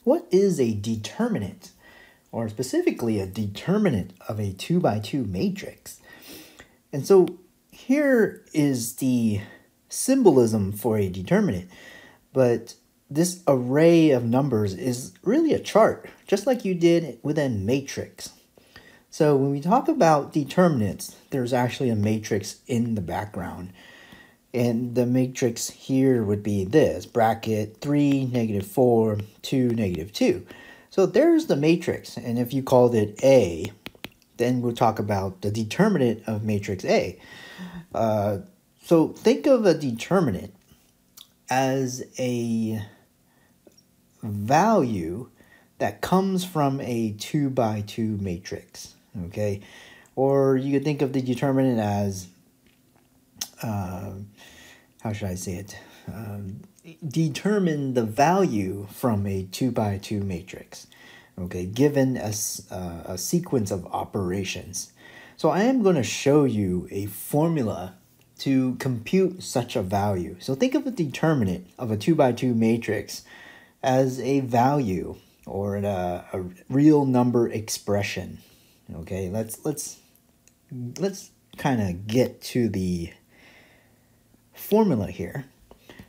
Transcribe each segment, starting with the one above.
what is a determinant, or specifically a determinant of a 2 by 2 matrix? And so here is the symbolism for a determinant, but this array of numbers is really a chart, just like you did with a matrix. So when we talk about determinants, there's actually a matrix in the background. And the matrix here would be this, bracket 3, -4, 2, -2. So there's the matrix, and if you called it A, then we'll talk about the determinant of matrix A. So think of a determinant as a value that comes from a 2 by 2 matrix, okay? Or you could think of the determinant as, how should I say it? Determine the value from a 2 by 2 matrix, okay, given a sequence of operations. So I am going to show you a formula to compute such a value. So think of the determinant of a 2 by 2 matrix as a value or a real number expression. Okay, let's kind of get to the formula here.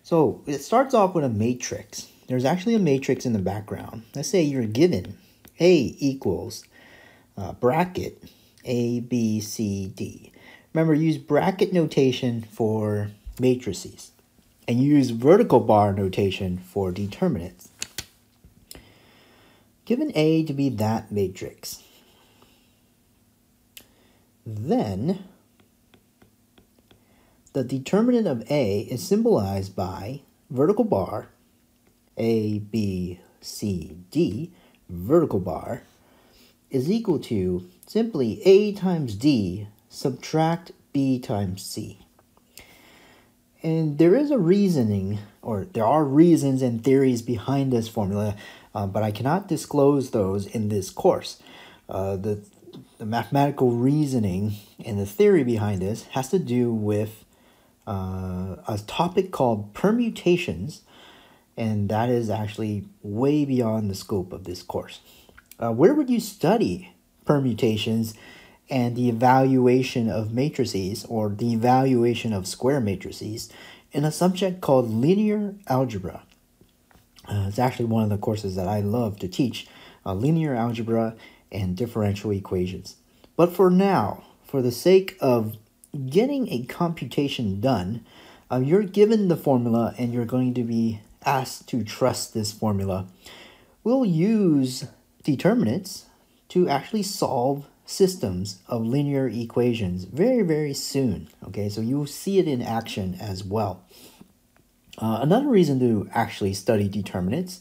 So it starts off with a matrix. There's actually a matrix in the background. Let's say you're given A equals bracket A, B, C, D. Remember, use bracket notation for matrices and use vertical bar notation for determinants. Given A to be that matrix, then the determinant of A is symbolized by vertical bar, A, B, C, D, vertical bar, is equal to simply A times D subtract B times C. And there is a reasoning, or there are reasons and theories behind this formula, but I cannot disclose those in this course. The mathematical reasoning and the theory behind this has to do with a topic called permutations, and that is actually way beyond the scope of this course. Where would you study permutations and the evaluation of matrices, or the evaluation of square matrices, in a subject called linear algebra? It's actually one of the courses that I love to teach, linear algebra and differential equations. But for now, for the sake of getting a computation done, you're given the formula and you're going to be asked to trust this formula. We'll use determinants to actually solve systems of linear equations very, very soon. Okay, so you'll see it in action as well. Another reason to actually study determinants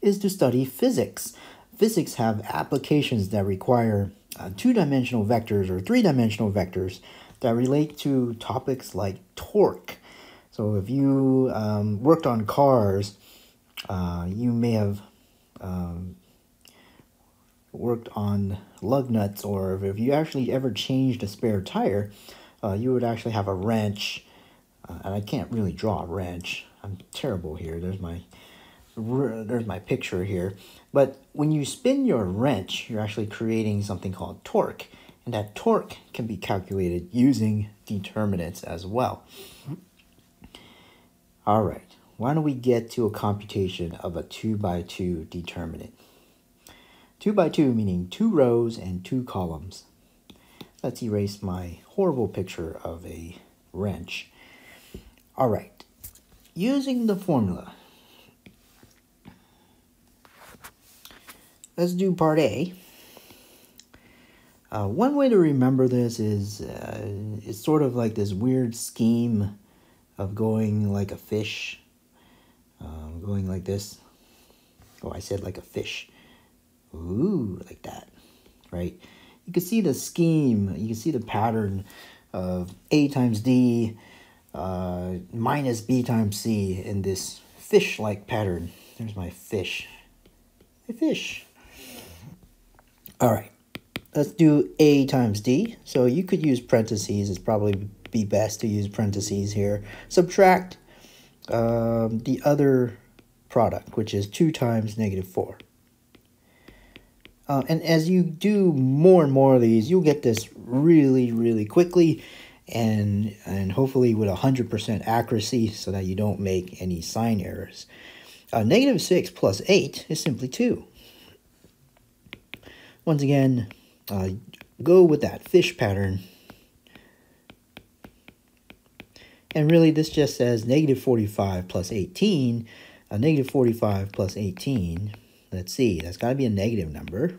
is to study physics. Physics have applications that require two-dimensional vectors or three-dimensional vectors that relate to topics like torque. So if you worked on cars, you may have worked on lug nuts, or if you actually ever changed a spare tire, you would actually have a wrench. And I can't really draw a wrench. I'm terrible here. There's my picture here. But when you spin your wrench, you're actually creating something called torque. And that torque can be calculated using determinants as well. All right, why don't we get to a computation of a 2 by 2 determinant? 2 by 2 meaning 2 rows and 2 columns. Let's erase my horrible picture of a wrench. All right, using the formula, let's do part A. One way to remember this is it's sort of like this weird scheme of going like a fish, going like this. Oh, I said like a fish. Ooh, like that, right? You can see the scheme, you can see the pattern of A times D minus B times C in this fish-like pattern. There's my fish. A fish. All right, let's do A times D. So you could use parentheses. It's probably be best to use parentheses here. Subtract the other product, which is 2 times negative 4. And as you do more and more of these, you'll get this really, really quickly and hopefully with 100% accuracy so that you don't make any sign errors. Negative 6 plus 8 is simply 2. Once again, go with that fish pattern. And really, this just says negative 45 plus 18. Negative 45 plus 18. Let's see, that's got to be a negative number.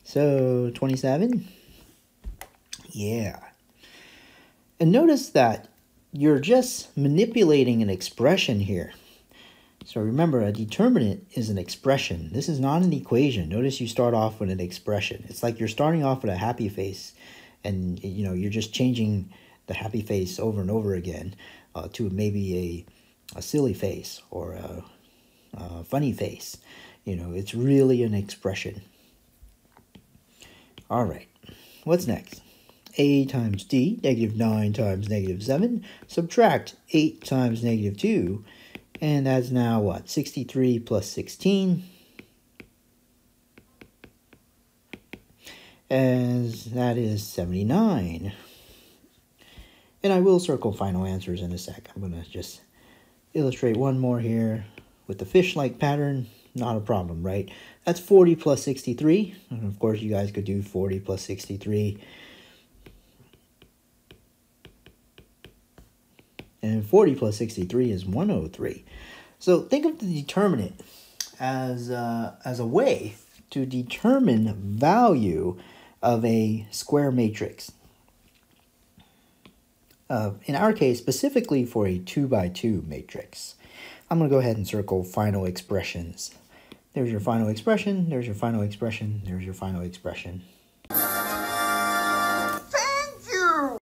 So, 27? Yeah. And notice that you're just manipulating an expression here. So remember, a determinant is an expression. This is not an equation. Notice you start off with an expression. It's like you're starting off with a happy face, and you're just changing the happy face over and over again to maybe a silly face or a funny face. It's really an expression. All right, what's next? A times d, negative 9 times negative 7, subtract 8 times negative 2, and that's now what? 63 plus 16. As that is 79. And I will circle final answers in a sec. I'm going to just illustrate one more here with the fish-like pattern. Not a problem, right? That's 40 plus 63. And of course, you guys could do 40 plus 63. And 40 plus 63 is 103. So think of the determinant as a way to determine value of a square matrix. In our case, specifically for a 2 by 2 matrix. I'm going to go ahead and circle final expressions. There's your final expression, there's your final expression, there's your final expression.